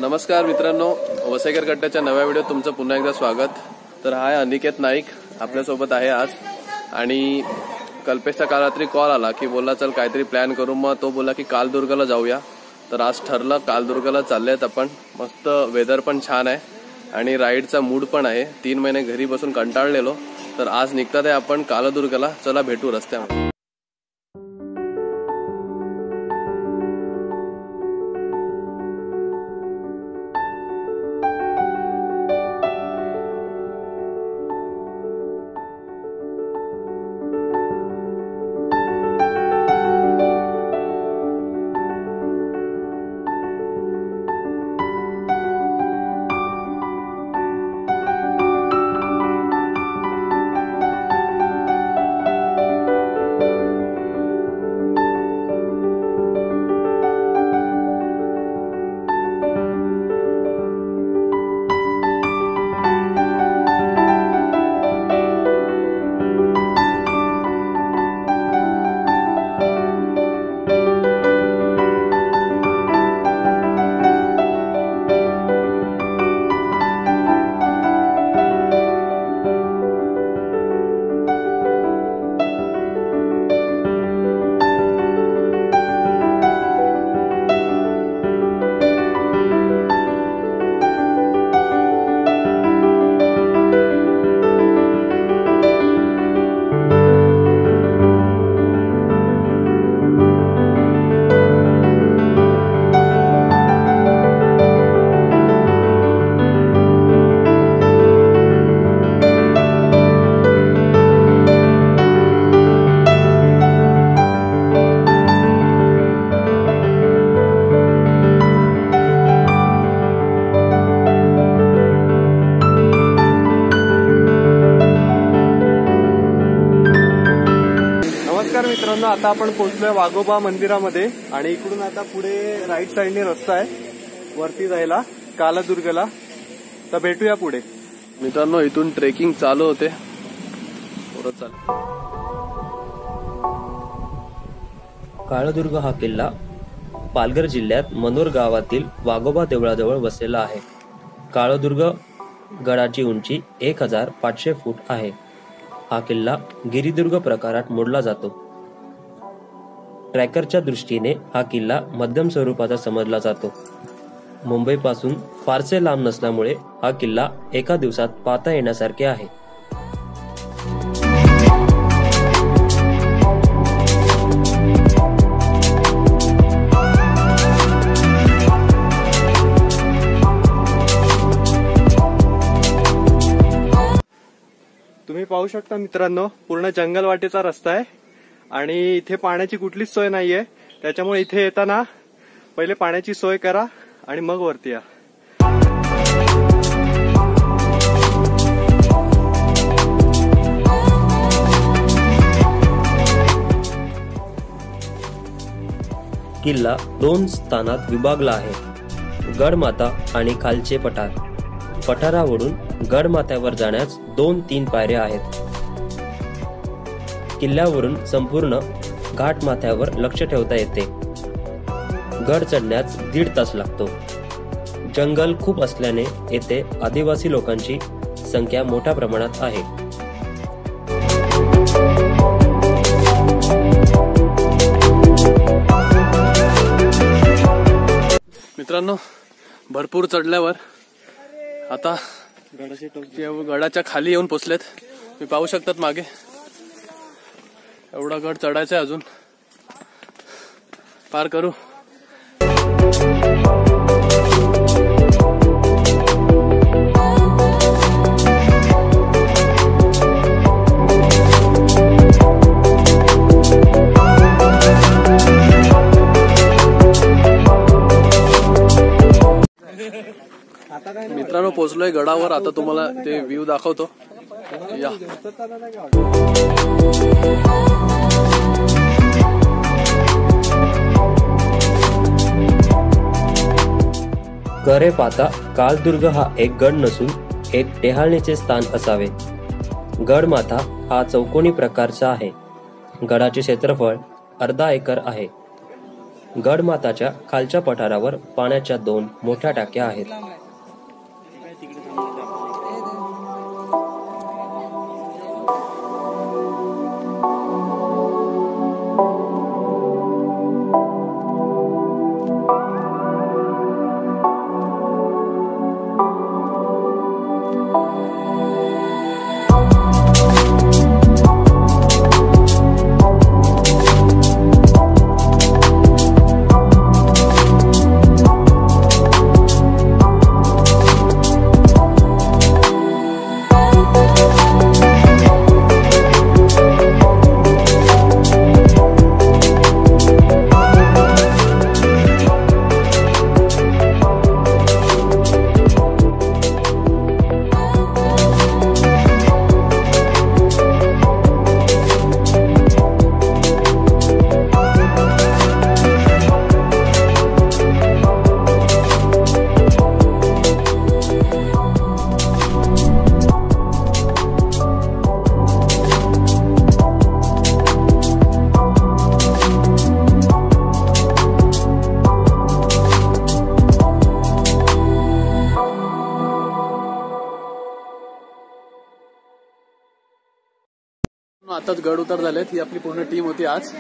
नमस्कार मित्रांनो, वसईकर कट्ट्याच्या नव्या व्हिडिओत तुमचं पुन्हा एकदा स्वागत। तर हा आहे अनिकेत नाईक आपल्यासोबत आहे आज। आणि कल्पेशचा काल रात्री कॉल आला की बोलला चल काहीतरी प्लॅन करू। मग तो बोला की कालदुर्गला जाऊया। तर आज ठरलं कालदुर्गला चाललेत आपण। मस्त वेदर पण छान आहे आणि राईडचा मूड पण आहे। 3 महिने घरी बसून कंटाळलेलो, तर आज निघतात आहे आपण कालदुर्गला। चला भेटू रस्त्यावर। मित्रांनो, आता आपण पोहोचलोय वाघोबा मंदिरामध्ये आणि इकडून आता पुढे राईट साइडने रस्ता आहे वरती जायला कालदुर्गला। तर भेटूया पुढे। मित्रांनो, इथून ट्रेकिंग चालू होते। कालदुर्ग हा किल्ला पालघर जिल्ह्यात मनोर गावातील वाघोबा देवळाजवळ वसलेला आहे। कालदुर्ग गडाची उंची 1500 फूट आहे। हा किल्ला गिरिदुर्ग प्रकारात मोडला जातो। ट्रॅकरच्या दृष्टीने हा किल्ला मध्यम स्वरूपाचा समजला जातो। मुंबईपासून फारसे लांब नसल्यामुळे हा किल्ला एका दिवसात पाहता येण्यासारखे आहे। तुम्ही पाहू शकता मित्रांनो, पूर्ण जंगल वाटेचा रस्ता आहे आणि इथे पाण्याची कुठलीच सोय नाहीये। त्याच्यामुळे इथे येताना पहिले पाण्याची सोय करा आणि मग वरती या। किल्ला 2 स्थानात विभागला आहे, गडमाथा आणि खालचे पठार। पठारावरून गडमाथ्यावर जाण्यास 2-3 पायऱ्या आहेत। किल्ल्यावरून संपूर्ण घाटमाथ्यावर लक्ष ठेवता येते। गड चढण्यास 1.5 तास लागतो। जंगल खूप असल्याने येथे आदिवासी लोकांची संख्या मोठ्या प्रमाणात आहे। मित्रांनो, भरपूर चढल्यावर आता गडाच्या खाली येऊन पोचलेत। मी पाहू शकतात मागे एवढा गड चढायचा आहे, अजून पार करू। मित्रांनो, पोचलोय गडावर। आता तुम्हाला ते व्ह्यू दाखवतो या। खरे पाहता कालदुर्ग हा एक गड नसून एक टेहाळणीचे स्थान असावे। गडमाथा हा चौकोनी प्रकारचा आहे। गडाचे क्षेत्रफळ अर्धा एकर आहे। गडमाताच्या खालच्या पठारावर पाण्याच्या 2 मोठ्या टाक्या आहेत. आताच गड उतार झालेत. ही आपली पूर्ण टीम होती आज.